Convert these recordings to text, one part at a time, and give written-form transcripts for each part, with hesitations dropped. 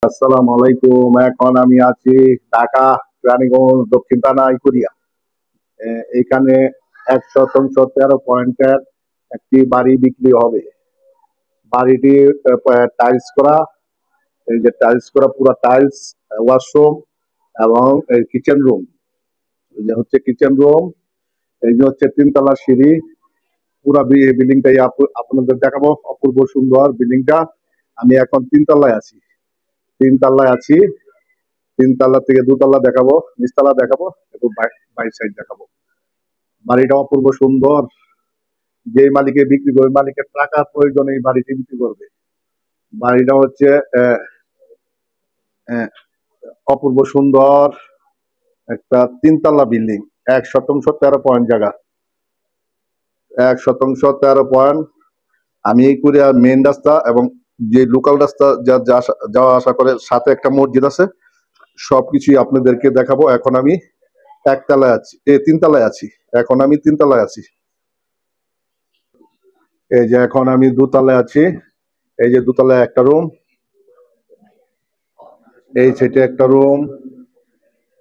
আসসালামু আলাইকুম। এখন আমি আছি ঢাকা রানীগঞ্জ দক্ষিণ থানা ইকুরিয়া। এখানে 113 একটি বাড়ি বিক্রি হবে। বাড়িটি টাইলস করা, এই যে টাইলস করা পুরো টাইলস, ওয়াশরুম এবং কিচেন রুম। এই যে হচ্ছে কিচেন রুম, এই যে হচ্ছে 3 তলা সিঁড়ি। পুরা বিল্ডিংটাই আপনাদের দেখাবো, অপূর্ব সুন্দর বিল্ডিংটা। আমি এখন 3 তলায় আছি। 3 তলায় আছি। 3 তলা থেকে 2 তলা দেখাবো, নিচতলা দেখাবো এবং বাইর সাইড দেখাবো। বাড়িটা অপূর্ব সুন্দর। যে মালিকে বিক্রি করবে, মালিকের টাকা প্রয়োজনে এই বাড়িটি বিক্রি করবে। বাড়িটা হচ্ছে অপূর্ব সুন্দর একটা 3 তলা বিল্ডিং। 1/13 জায়গা, 1/13 আমি করে মেন রাস্তা এবং যে লোকাল রাস্তা যাওয়া আসা করে, সাথে একটা মসজিদ আছে। সবকিছুই আপনাদেরকে দেখাবো। এখন আমি 1 তলায় আছি, 3 তলায় আছি। এখন আমি 3 তলায় আছি। এই যে এখন আমি 2 তলায় আছি। এই যে 2 তলায় একটা রুম, এই সেটে একটা রুম,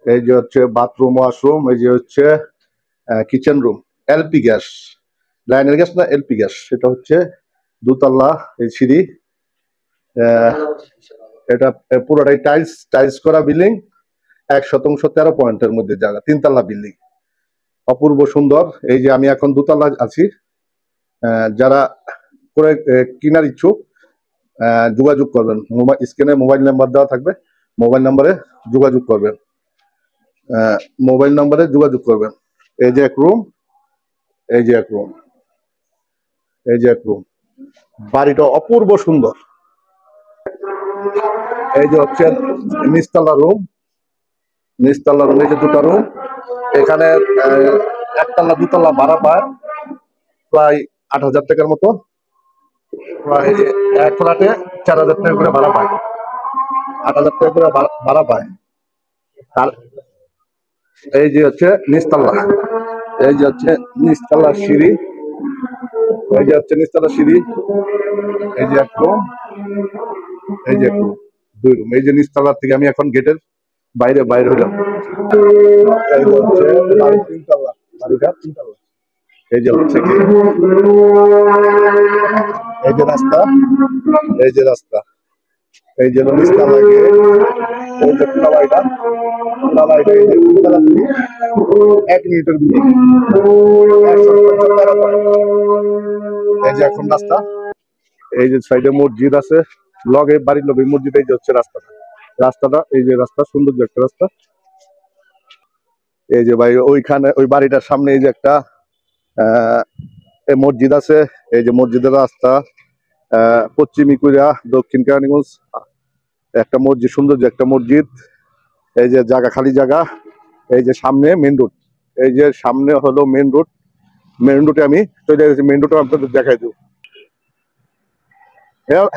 এই যে হচ্ছে বাথরুম ওয়াশরুম, এই যে হচ্ছে কিচেন রুম। এলপি গ্যাস, লাইনের গ্যাস না, এলপি গ্যাস। সেটা হচ্ছে 2 তলা এই সিঁড়ি। এটা পুরোটাই টাইলস টাইলস করা বিল্ডিং। 1/13 মধ্যে জায়গা, 3 তলা বিল্ডিং, অপূর্ব সুন্দর। এই যে আমি এখন 2তলায় আছি। যারা করে কেনার ইচ্ছুক যোগাযোগ করবেন। স্ক্রিনে মোবাইল নাম্বার দেওয়া থাকবে, মোবাইল নাম্বারে যোগাযোগ করবেন। মোবাইল নাম্বারে যোগাযোগ করবেন। এই যে এক রুম, এই যে এক রুম, এই যে এক রুম। বাড়িটা অপূর্ব সুন্দর। এই যে হচ্ছে নিচতলা রুম, নিচতলা রুম। এই যে 2টা রুম। এখানে 1তলা 2তলা ভাড়া পায় প্রায় 8,000 টাকার মতো। প্রায় এক ফ্ল্যাটে 4,000 টাকা করে ভাড়া পায়, 8,000 টাকা করে ভাড়া পায়। আর এই যে হচ্ছে নিচতলা, এই যে হচ্ছে নিচতলা সিঁড়ি, এই যে হচ্ছে নিচতলা সিঁড়ি। এই যে এক রুম, এই যে এক রুম, 2 রুম। এই যে নিচতলা থেকে আমি এখন গেটের বাইরে বাইরে হলাম। এই যে হচ্ছে বাড়ি 3 তলা, বাড়িটা 3 তলা। এই যে হচ্ছে কি, এই যে রাস্তা, এই যে রাস্তা, এই যে নিচতলা গেট, এই যে পুরা বাড়িটা, পুরা বাড়িটা। এই যে 3 তলা থেকে 1 মিনিটের বিল্ডিং। এই যে এখন রাস্তা, এই যে সাইডে মসজিদ আছে, লগে বাড়ির লগে মসজিদ। এই যে হচ্ছে রাস্তাটা, রাস্তাটা এই যে রাস্তা, সৌন্দর্য একটা রাস্তা। এই যে ভাই ওইখানে ওই বাড়িটার সামনে এই যে একটা মসজিদ আছে। এই যে মসজিদের রাস্তা, পশ্চিম ইকুরিয়া দক্ষিণ কেরানীগঞ্জ একটা মসজিদ, সৌন্দর্য একটা মসজিদ। এই যে জায়গা, খালি জায়গা। এই যে সামনে মেন রোড, এই যে সামনে হলো মেন রোড। মেন রোডে আমি চলে গেছি, মেন রোডে আপনাদের দেখাই দেব।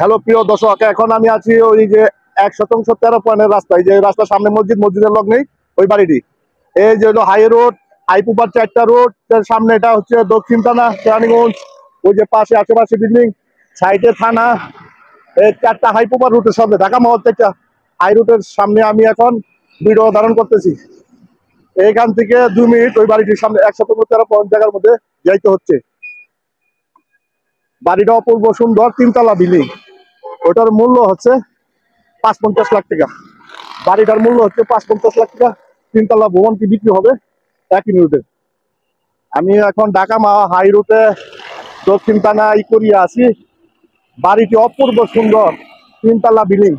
হ্যালো প্রিয় দর্শক, এখন আমি আছি ওই যে 1/13 রাস্তায়। যে রাস্তার সামনে মসজিদ, মসজিদের লগ্নে ওই বাড়িটি। এই যে হলো হাই রোড, হাইপুপার 4টা রোড সামনে। এটা হচ্ছে দক্ষিণ থানা কেরানীগঞ্জ। ওই যে পাশে আশেপাশে বিল্ডিং, সাইডে থানা। এই 4টা হাইপুপার রুটের সামনে, ঢাকা মহল থেকে হাই রুটের সামনে আমি এখন ভিডিও ধারণ করতেছি। এইখান থেকে 2 মিনিট ওই বাড়িটির সামনে 1/13 জায়গার মধ্যে যাইতে হচ্ছে। বাড়িটা অপূর্ব সুন্দর, 3তলা বিল্ডিং। ওটার মূল্য হচ্ছে 5-50 লাখ টাকা। বাড়িটার মূল্য হচ্ছে 5-50 লাখ টাকা। 3তলা ভবনটি বিক্রি হবে 1 মিনিটে। আমি এখন ঢাকা হাই রুটে দক্ষিণ থানা ইকুরিয়া আছি। বাড়িটি অপূর্ব সুন্দর, 3তলা বিল্ডিং,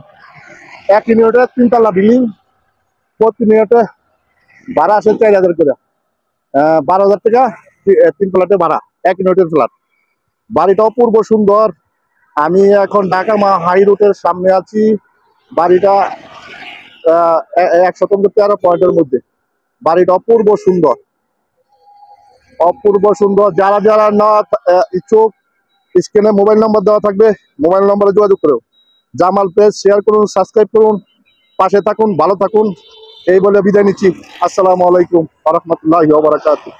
1 মিনিটে 3তলা বিল্ডিং। প্রতি মিনিটে ভাড়া আছে 4,000 করে, 12,000 টাকা 3 ফ্ল্যাটে ভাড়া, 1 মিনিটের ফ্ল্যাট। বাড়িটা অপূর্ব সুন্দর। আমি এখন ঢাকা হাই রুটের সামনে আছি। বাড়িটা 1/13 মধ্যে। বাড়িটা অপূর্ব সুন্দর, অপূর্ব সুন্দর। যারা যারা না ইচ্ছুক, স্ক্রিনে মোবাইল নাম্বার দেওয়া থাকবে, মোবাইল নাম্বারে যোগাযোগ করো। জামাল পেজ শেয়ার করুন, সাবস্ক্রাইব করুন, পাশে থাকুন, ভালো থাকুন। এই বলে বিদায় নিচ্ছি। আসসালামু আলাইকুম ওয়া রাহমাতুল্লাহি ওয়া বারাকাতুহু।